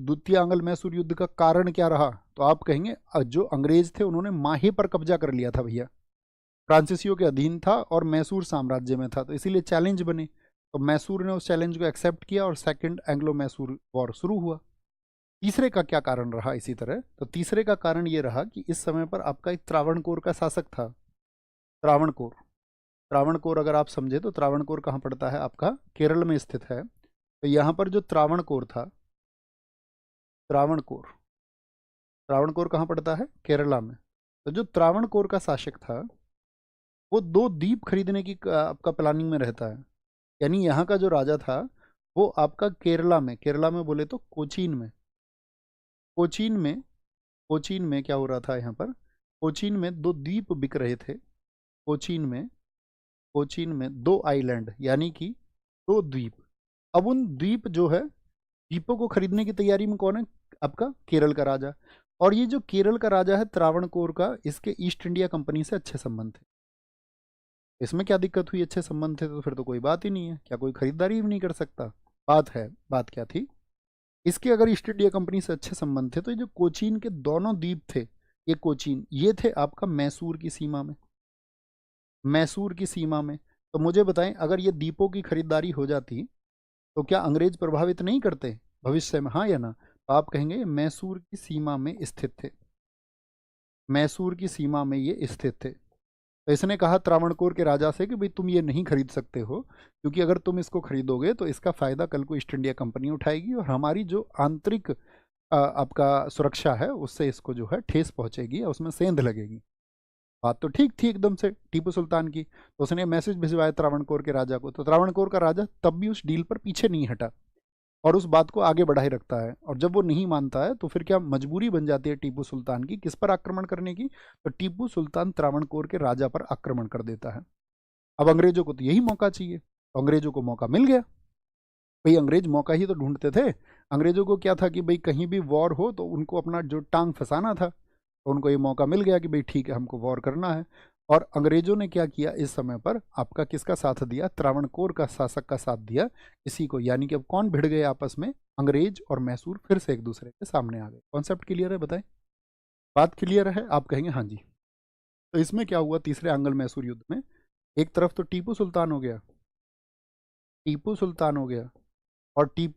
द्वितीय आंग्ल मैसूर युद्ध का कारण क्या रहा? तो आप कहेंगे जो अंग्रेज थे उन्होंने माहे पर कब्जा कर लिया था भैया, फ्रांसीसियों के अधीन था और मैसूर साम्राज्य में था, तो इसीलिए चैलेंज बने। तो मैसूर ने उस चैलेंज को एक्सेप्ट किया और सेकंड एंग्लो मैसूर वॉर शुरू हुआ। तीसरे का क्या कारण रहा इसी तरह? तो तीसरे का कारण ये रहा कि इस समय पर आपका एक त्रावणकोर का शासक था। त्रावणकोर, त्रावणकोर अगर आप समझे तो त्रावणकोर कहाँ पड़ता है? आपका केरल में स्थित है। तो यहाँ पर जो त्रावणकोर था, त्रावणकोर, त्रावणकोर कहाँ पड़ता है? केरला में। तो जो त्रावणकोर का शासक था वो दो द्वीप खरीदने की आपका प्लानिंग में रहता है। यानी यहाँ का जो राजा था वो आपका केरला में, केरला में बोले तो कोचीन में, कोचीन में, कोचीन में क्या हो रहा था यहाँ पर? कोचीन में दो द्वीप बिक रहे थे। कोचीन में, कोचीन में दो आइलैंड यानी कि दो द्वीप। अब उन द्वीप जो है, द्वीपों को खरीदने की तैयारी में कौन है? आपका केरल का राजा। और ये जो केरल का राजा है त्रावणकोर का, इसके ईस्ट इंडिया कंपनी से अच्छे संबंध थे। इसमें क्या दिक्कत हुई? अच्छे संबंध थे तो फिर तो कोई बात ही नहीं है, क्या कोई खरीदारी भी नहीं कर सकता? बात है, बात क्या थी? इसके अगर ईस्ट इंडिया कंपनी से अच्छे संबंध थे तो ये जो कोचीन के दोनों द्वीप थे, ये कोचीन, ये थे आपका मैसूर की सीमा में, मैसूर की सीमा में। तो मुझे बताएं, अगर ये द्वीपों की खरीदारी हो जाती तो क्या अंग्रेज प्रभावित नहीं करते भविष्य में, हाँ या ना? तो आप कहेंगे मैसूर की सीमा में स्थित थे, मैसूर की सीमा में ये स्थित थे। तो इसने कहा त्रावणकोर के राजा से कि भाई तुम ये नहीं खरीद सकते हो, क्योंकि अगर तुम इसको खरीदोगे तो इसका फायदा कल को ईस्ट इंडिया कंपनी उठाएगी और हमारी जो आंतरिक आपका सुरक्षा है उससे इसको जो है ठेस पहुंचेगी और उसमें सेंध लगेगी। बात तो ठीक थी एकदम से टीपू सुल्तान की। तो उसने मैसेज भिजवाया त्रावणकोर के राजा को, तो त्रावणकोर का राजा तब भी उस डील पर पीछे नहीं हटा और उस बात को आगे बढ़ाए रखता है। और जब वो नहीं मानता है तो फिर क्या मजबूरी बन जाती है टीपू सुल्तान की, किस पर आक्रमण करने की? तो टीपू सुल्तान त्रावणकोर के राजा पर आक्रमण कर देता है। अब अंग्रेजों को तो यही मौका चाहिए, तो अंग्रेजों को मौका मिल गया। भाई अंग्रेज मौका ही तो ढूंढते थे। अंग्रेजों को क्या था कि भाई कहीं भी वॉर हो तो उनको अपना जो टांग फंसाना था, तो उनको ये मौका मिल गया कि भाई ठीक है हमको वॉर करना है। और अंग्रेजों ने क्या किया इस समय पर? आपका किसका साथ दिया? त्रावणकोर का शासक का साथ दिया इसी को। यानी कि अब कौन भिड़ गए आपस में? अंग्रेज और मैसूर फिर से एक दूसरे के सामने आ गए। कॉन्सेप्ट क्लियर है? बताएं, बात क्लियर है? आप कहेंगे हाँ जी। तो इसमें क्या हुआ तीसरे आंग्ल मैसूर युद्ध में? एक तरफ तो टीपू सुल्तान हो गया, टीपू सुल्तान हो गया, और टीपू